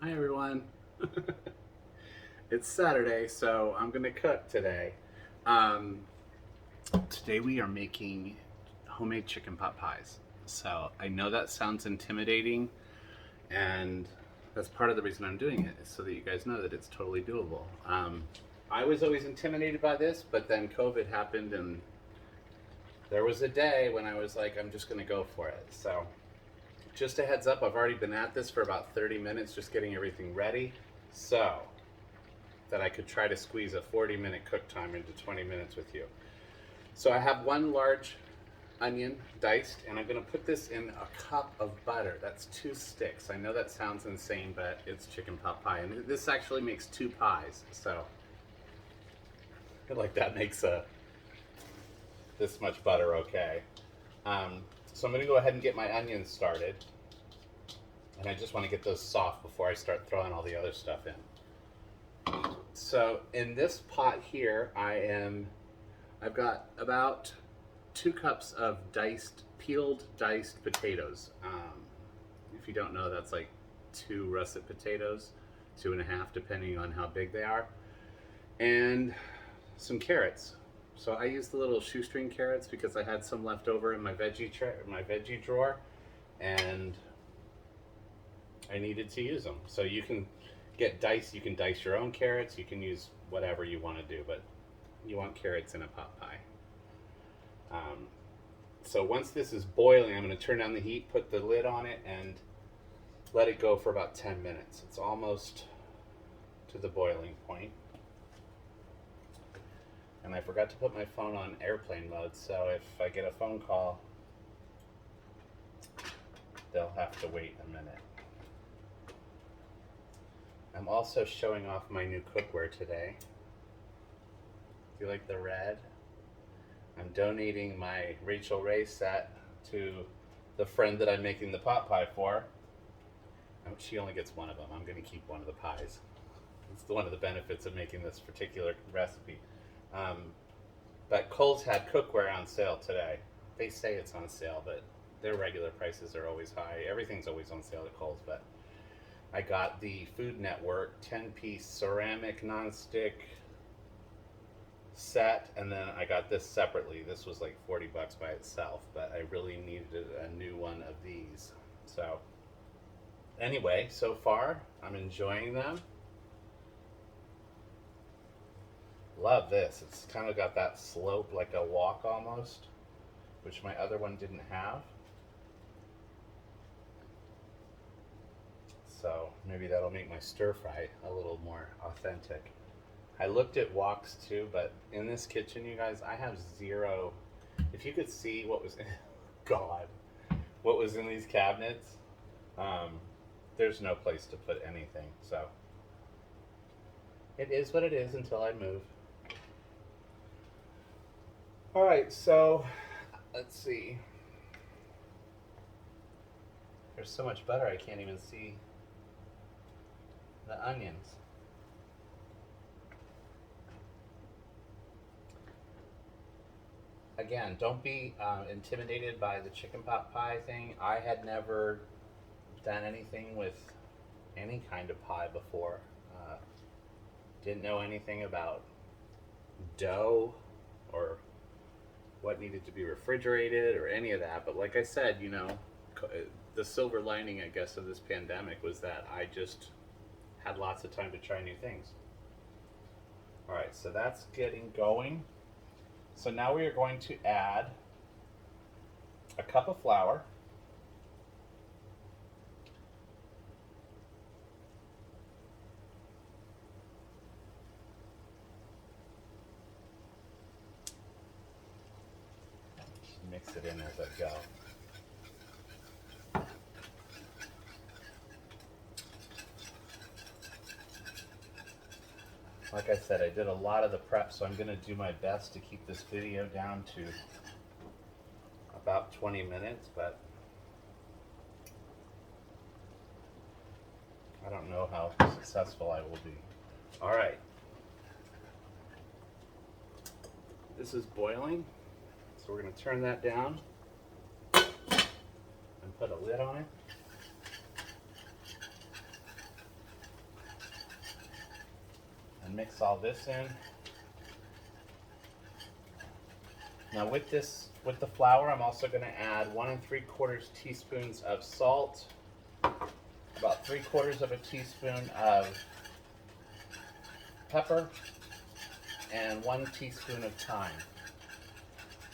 Hi everyone. It's Saturday, so I'm gonna cook today. Um, Today we are making homemade chicken pot pies. So I know that sounds intimidating, and that's part of the reason I'm doing it, is so that you guys know that it's totally doable. I was always intimidated by this, but then COVID happened, and there was a day when I was like, I'm just gonna go for it. So just a heads up, I've already been at this for about 30 minutes just getting everything ready. So that I could try to squeeze a 40-minute cook time into 20 minutes with you. So I have one large onion diced, and I'm gonna put this in a cup of butter. That's 2 sticks. I know that sounds insane, but it's chicken pot pie. And this actually makes 2 pies. So I feel like that makes this much butter okay. So I'm gonna go ahead and get my onions started. And I just wanna get those soft before I start throwing all the other stuff in. So in this pot here, I've got about 2 cups of peeled diced potatoes. If you don't know, that's like 2 russet potatoes, 2.5, depending on how big they are, and some carrots. So I used the little shoestring carrots because I had some left over in my veggie drawer, and I needed to use them. So you can you can dice your own carrots, you can use whatever you want to do, but you want carrots in a pot pie. So once this is boiling, I'm going to turn down the heat, put the lid on it, and let it go for about 10 minutes. It's almost to the boiling point. And I forgot to put my phone on airplane mode, so if I get a phone call, they'll have to wait a minute. I'm also showing off my new cookware today. Do you like the red? I'm donating my Rachel Ray set to the friend that I'm making the pot pie for. She only gets one of them. I'm going to keep one of the pies. It's one of the benefits of making this particular recipe. But Kohl's had cookware on sale today. They say it's on sale, but their regular prices are always high. Everything's always on sale at Kohl's, but I got the Food Network 10-piece ceramic nonstick set, and then I got this separately. This was like $40 by itself, but I really needed a new one of these. So anyway, so far I'm enjoying them. Love this. It's kind of got that slope like a wok almost, which my other one didn't have. So maybe that'll make my stir fry a little more authentic. I looked at woks too, but in this kitchen, you guys, I have zero. If you could see what was, God, what was in these cabinets, there's no place to put anything. So it is what it is until I move. All right, so let's see. There's so much butter I can't even see the onions. Again, don't be intimidated by the chicken pot pie thing. I had never done anything with any kind of pie before. Didn't know anything about dough or what needed to be refrigerated or any of that. But like I said, the silver lining, I guess, of this pandemic was that I just had lots of time to try new things. All right, so that's getting going. So now we are going to add a cup of flour, mix it in as I go. Like I said, I did a lot of the prep, so I'm going to do my best to keep this video down to about 20 minutes, but I don't know how successful I will be. All right. This is boiling, so we're going to turn that down and put a lid on it. and mix all this in. Now with the flour, I'm also going to add 1 3/4 teaspoons of salt, about 3/4 of a teaspoon of pepper, and 1 teaspoon of thyme.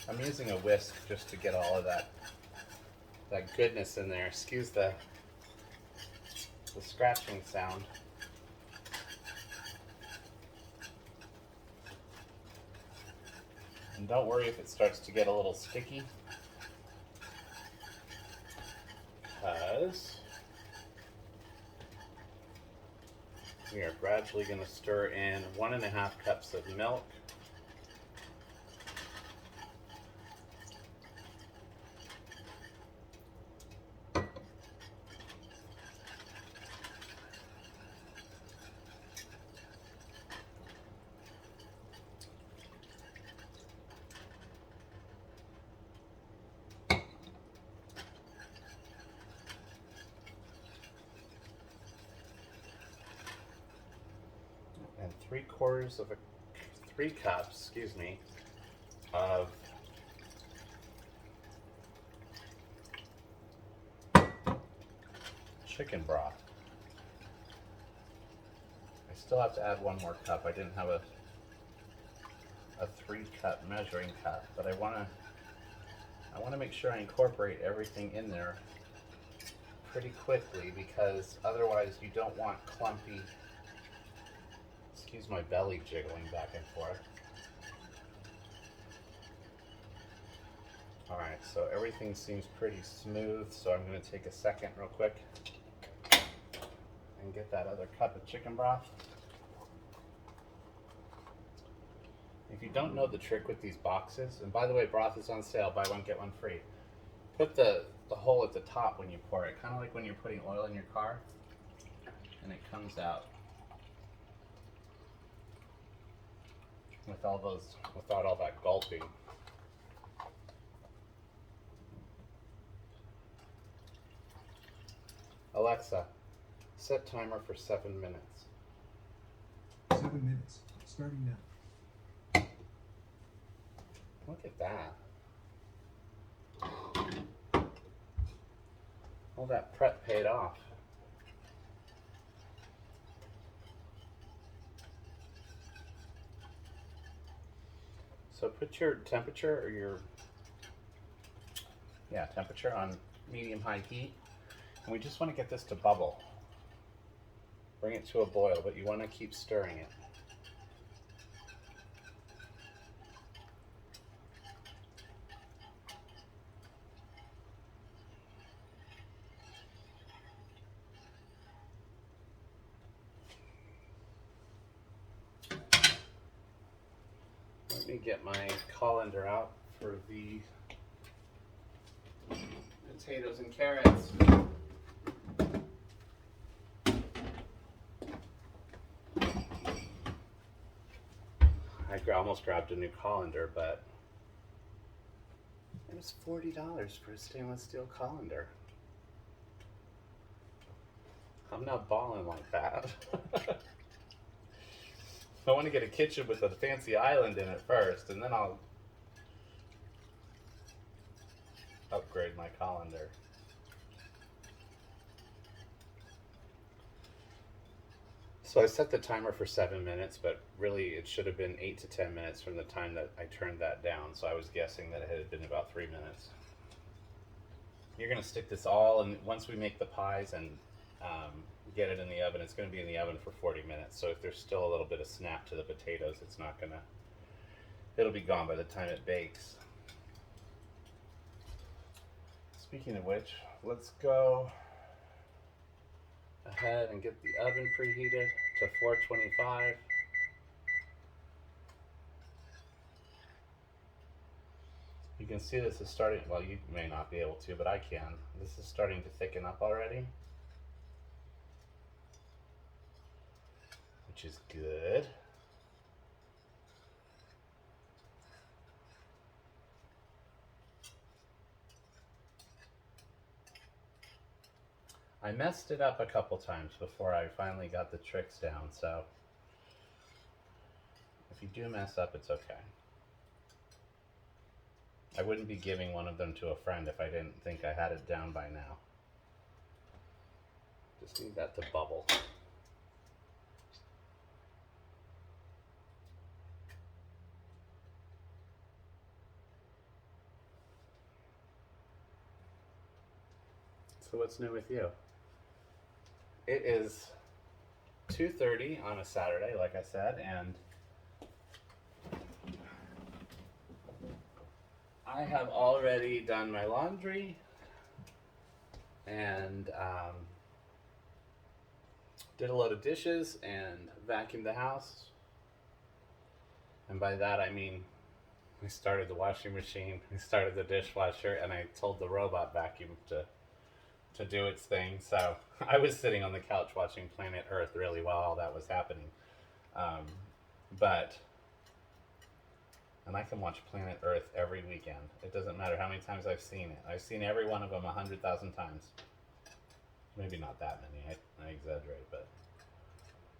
I'm using a whisk just to get all of that goodness in there. Excuse the scratching sound. And don't worry if it starts to get a little sticky, because we are gradually going to stir in 1 1/2 cups of milk, and 3 cups, excuse me, of chicken broth. I still have to add 1 more cup. I didn't have a 3-cup measuring cup, but I want to make sure I incorporate everything in there pretty quickly, because otherwise you don't want clumpy. Excuse my belly jiggling back and forth. Alright, so everything seems pretty smooth, so I'm going to take a second real quick and get that other cup of chicken broth. If you don't know the trick with these boxes, and by the way, broth is on sale, buy one get one free. Put the hole at the top when you pour it, kind of like when you're putting oil in your car, and it comes out without all that gulping. Alexa, set timer for 7 minutes. 7 minutes, starting now. Look at that. All that prep paid off. So put your temperature temperature on medium-high heat. And we just want to get this to bubble. Bring it to a boil, but you want to keep stirring it. Let me get my colander out for the potatoes and carrots. I almost grabbed a new colander, but it was $40 for a stainless steel colander. I'm not balling like that. I want to get a kitchen with a fancy island in it first, and then I'll upgrade my colander. So I set the timer for 7 minutes, but really it should have been 8 to 10 minutes from the time that I turned that down. So I was guessing that it had been about 3 minutes. You're going to stick this all, and once we make the pies and get it in the oven, it's going to be in the oven for 40 minutes. So if there's still a little bit of snap to the potatoes, it'll be gone by the time it bakes. Speaking of which, let's go ahead and get the oven preheated to 425. You can see this is starting, well, you may not be able to, but I can. This is starting to thicken up already, which is good. I messed it up a couple times before I finally got the tricks down, so If you do mess up, it's okay. I wouldn't be giving one of them to a friend if I didn't think I had it down by now. Just need that to bubble. So what's new with you? It is 2:30 on a Saturday, like I said, and I have already done my laundry and did a load of dishes and vacuumed the house. And by that I mean I started the washing machine, I started the dishwasher, and I told the robot vacuum to do its thing. So I was sitting on the couch watching Planet Earth really while all that was happening. And I can watch Planet Earth every weekend. It doesn't matter how many times I've seen it. I've seen every one of them 100,000 times. Maybe not that many, I exaggerate, but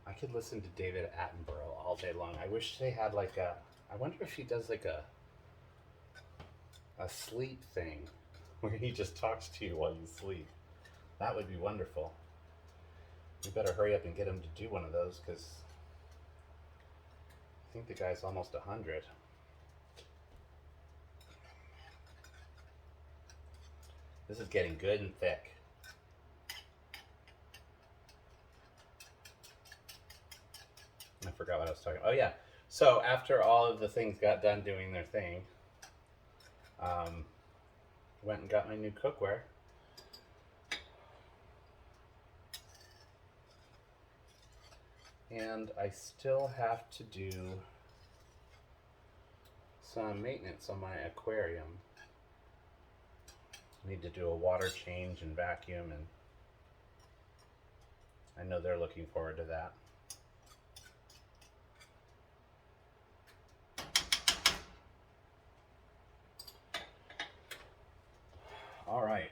I could listen to David Attenborough all day long. I wish they had like I wonder if he does like a sleep thing where he just talks to you while you sleep. That would be wonderful. We better hurry up and get him to do one of those, because I think the guy's almost 100. This is getting good and thick. I forgot what I was talking about. Oh yeah. So after all of the things got done doing their thing, went and got my new cookware. And I still have to do some maintenance on my aquarium. I need to do a water change and vacuum, and I know they're looking forward to that. All right.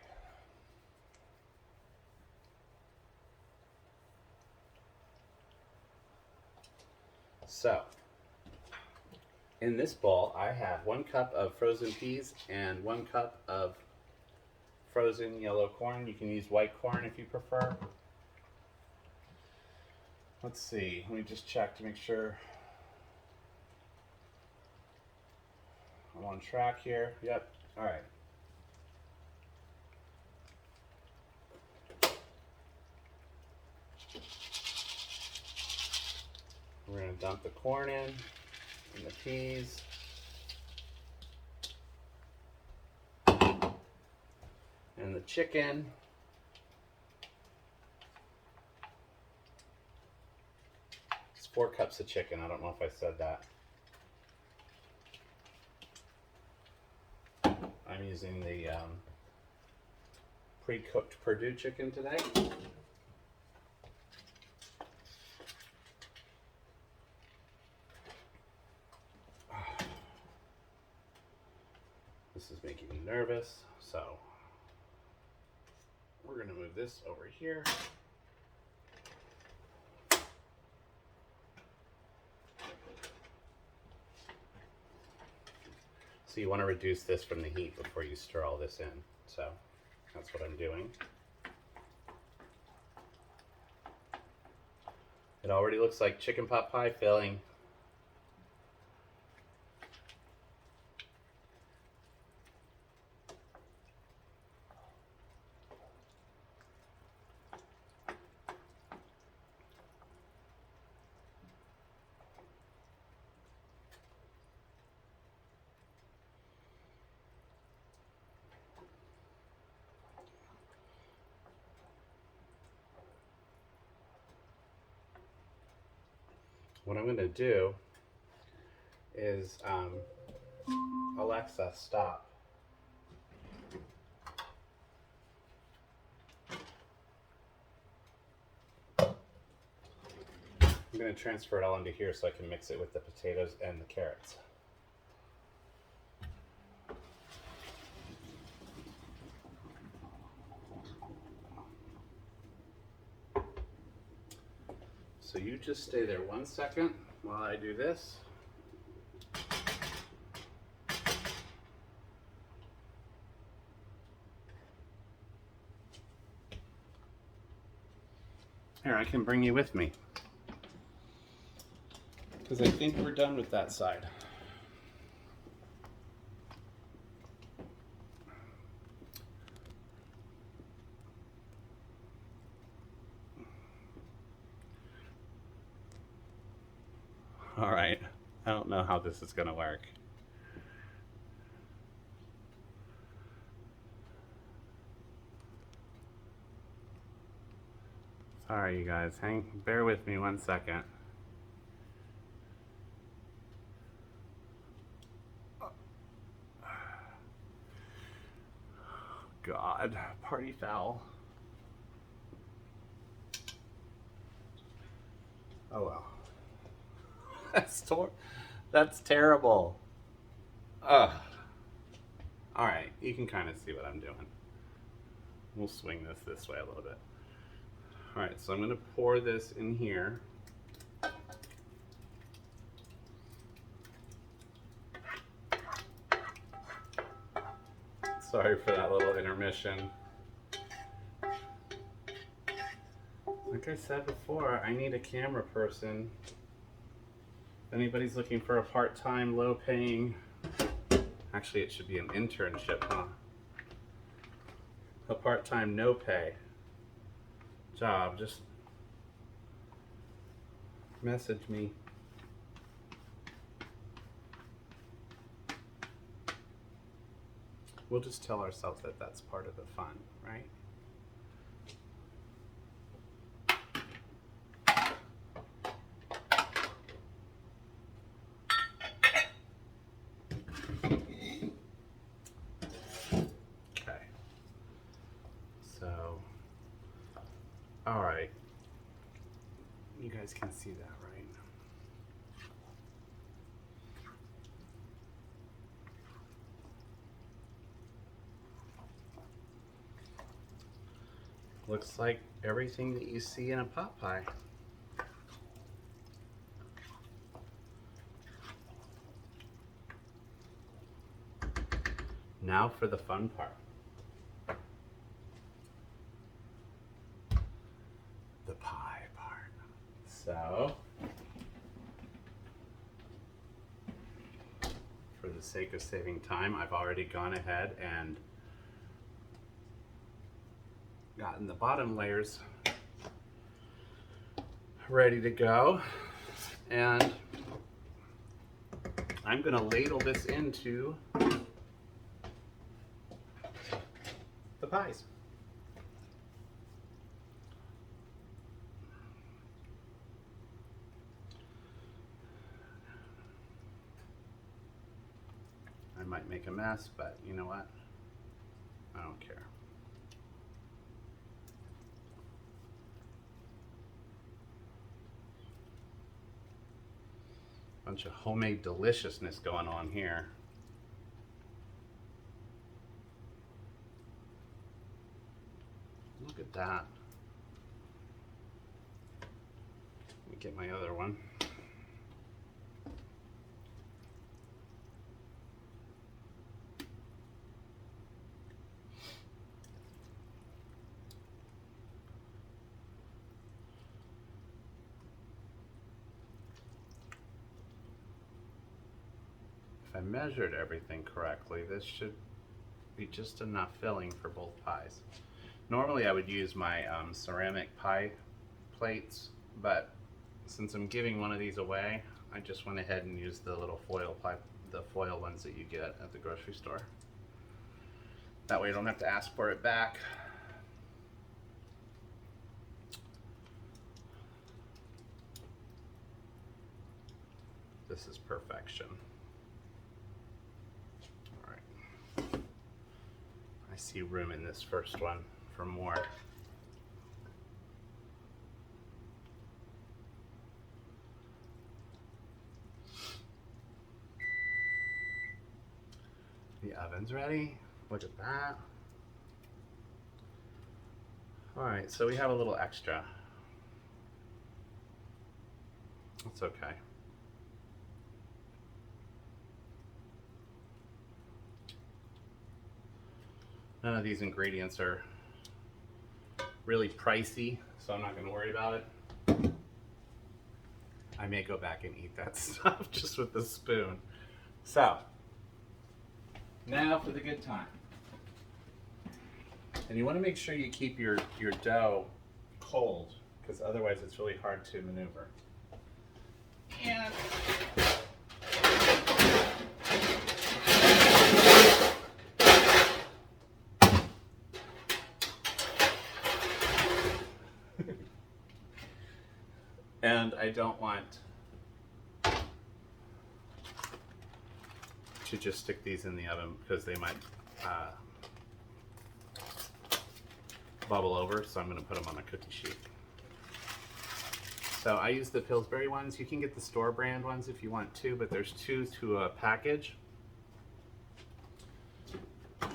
So, in this bowl, I have 1 cup of frozen peas and 1 cup of frozen yellow corn. You can use white corn if you prefer. Let's see, let me just check to make sure I'm on track here. Yep, all right. We're gonna dump the corn in and the peas. And the chicken. It's 4 cups of chicken. I don't know if I said that. I'm using the pre-cooked Perdue chicken today. This is making me nervous, so we're going to move this over here. So you want to reduce this from the heat before you stir all this in. So that's what I'm doing. It already looks like chicken pot pie filling. What I'm going to do is, Alexa, stop. I'm going to transfer it all into here so I can mix it with the potatoes and the carrots. So you just stay there 1 second while I do this. Here, I can bring you with me. Because I think we're done with that side. All right. I don't know how this is going to work. Sorry, you guys. Bear with me 1 second. God, party foul. Oh well. That's terrible. Ugh. All right, you can kind of see what I'm doing. We'll swing this way a little bit. All right, so I'm going to pour this in here. Sorry for that little intermission. Like I said before, I need a camera person. If anybody's looking for a part-time, low-paying, actually it should be an internship, huh? A part-time, no-pay job, just message me. We'll just tell ourselves that that's part of the fun, right? Okay. So, all right. You guys can see that, right? Looks like everything that you see in a pot pie. Now for the fun part. The pie part. So, for the sake of saving time, I've already gone ahead and gotten the bottom layers ready to go, and I'm going to ladle this into the pies. I might make a mess, but you know what? I don't care. Bunch of homemade deliciousness going on here. Look at that. Let me get my other one. If I measured everything correctly, this should be just enough filling for both pies. Normally I would use my ceramic pie plates, but since I'm giving one of these away, I just went ahead and used the little foil pie, the foil ones that you get at the grocery store. That way you don't have to ask for it back. This is perfection. All right. I see room in this first one for more. The oven's ready. Look at that. All right, so we have a little extra. That's okay. None of these ingredients are really pricey, so I'm not going to worry about it. I may go back and eat that stuff just with the spoon. So, now for the good time. And you want to make sure you keep your dough cold, because otherwise it's really hard to maneuver. And and I don't want to just stick these in the oven because they might bubble over, so I'm going to put them on a cookie sheet. So I use the Pillsbury ones. You can get the store brand ones if you want to, but there's 2 to a package. I'm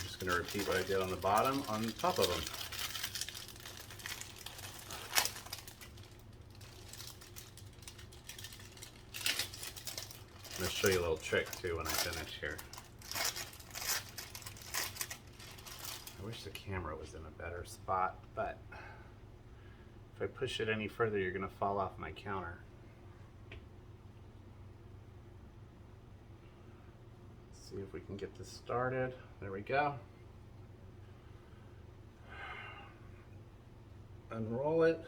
just going to repeat what I did on the bottom on top of them. I'm going to show you a little trick too when I finish here. I wish the camera was in a better spot, but if I push it any further, you're going to fall off my counter. Let's see if we can get this started. There we go. Unroll it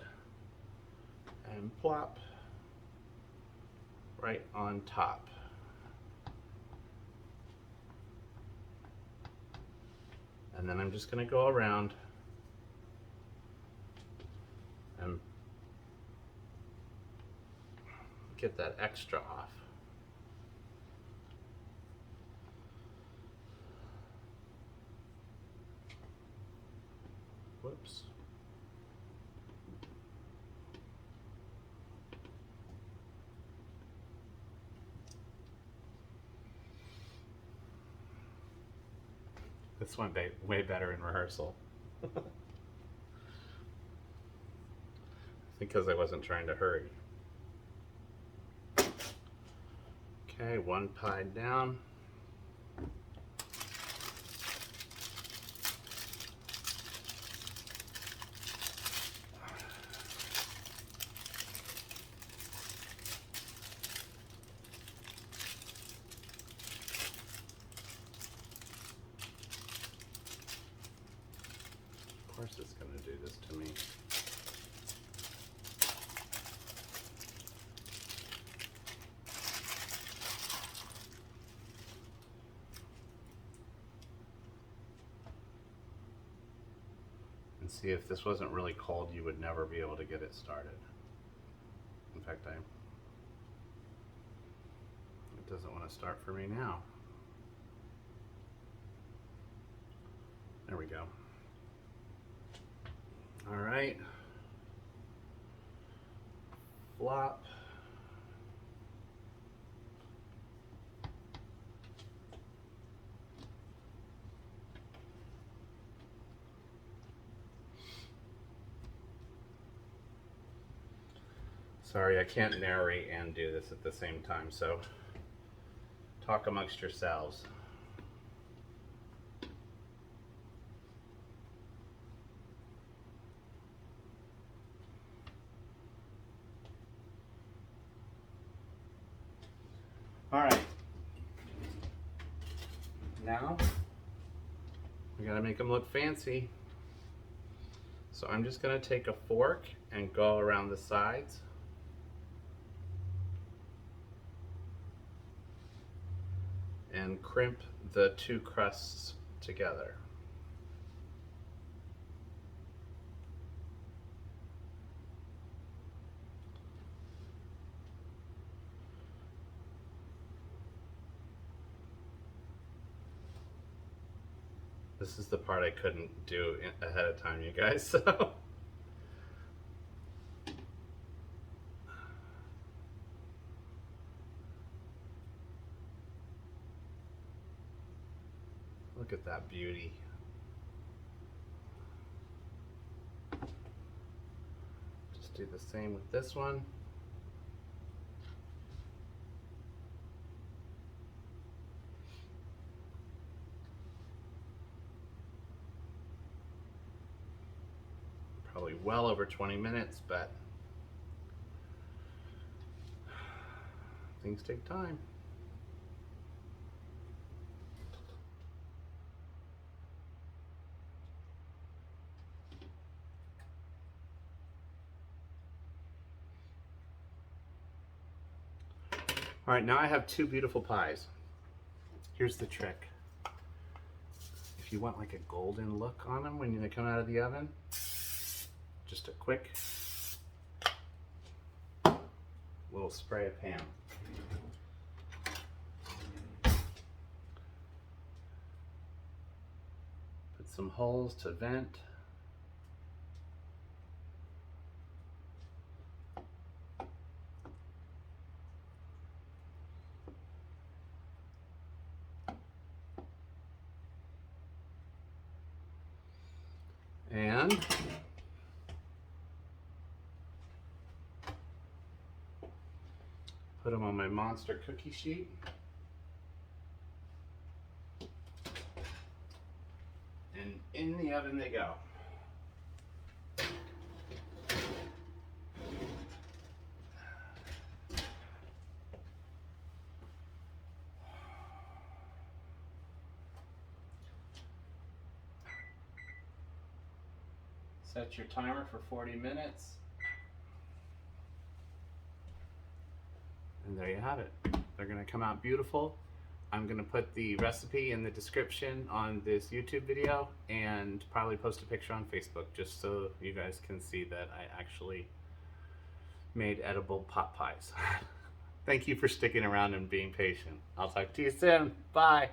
and plop right on top. And then I'm just going to go around and get that extra off. Whoops. This went way better in rehearsal. Because I wasn't trying to hurry. Okay, one pie down. Of course it's going to do this to me. And see, if this wasn't really cold, you would never be able to get it started. In fact, it doesn't want to start for me now. There we go. All right. Flop. Sorry, I can't narrate and do this at the same time, so talk amongst yourselves. All right. Now, we gotta make them look fancy. So I'm just gonna take a fork and go around the sides. And crimp the 2 crusts together. This is the part I couldn't do ahead of time, you guys, so. Look at that beauty. Just do the same with this one. Probably well over 20 minutes, but things take time. All right, now I have two beautiful pies. Here's the trick. If you want like a golden look on them when they come out of the oven, just a quick little spray of Pam. Put some holes to vent. And put them on my monster cookie sheet. And in the oven they go. Set your timer for 40 minutes. And there you have it. They're gonna come out beautiful. I'm gonna put the recipe in the description on this YouTube video and probably post a picture on Facebook just so you guys can see that I actually made edible pot pies. Thank you for sticking around and being patient. I'll talk to you soon. Bye.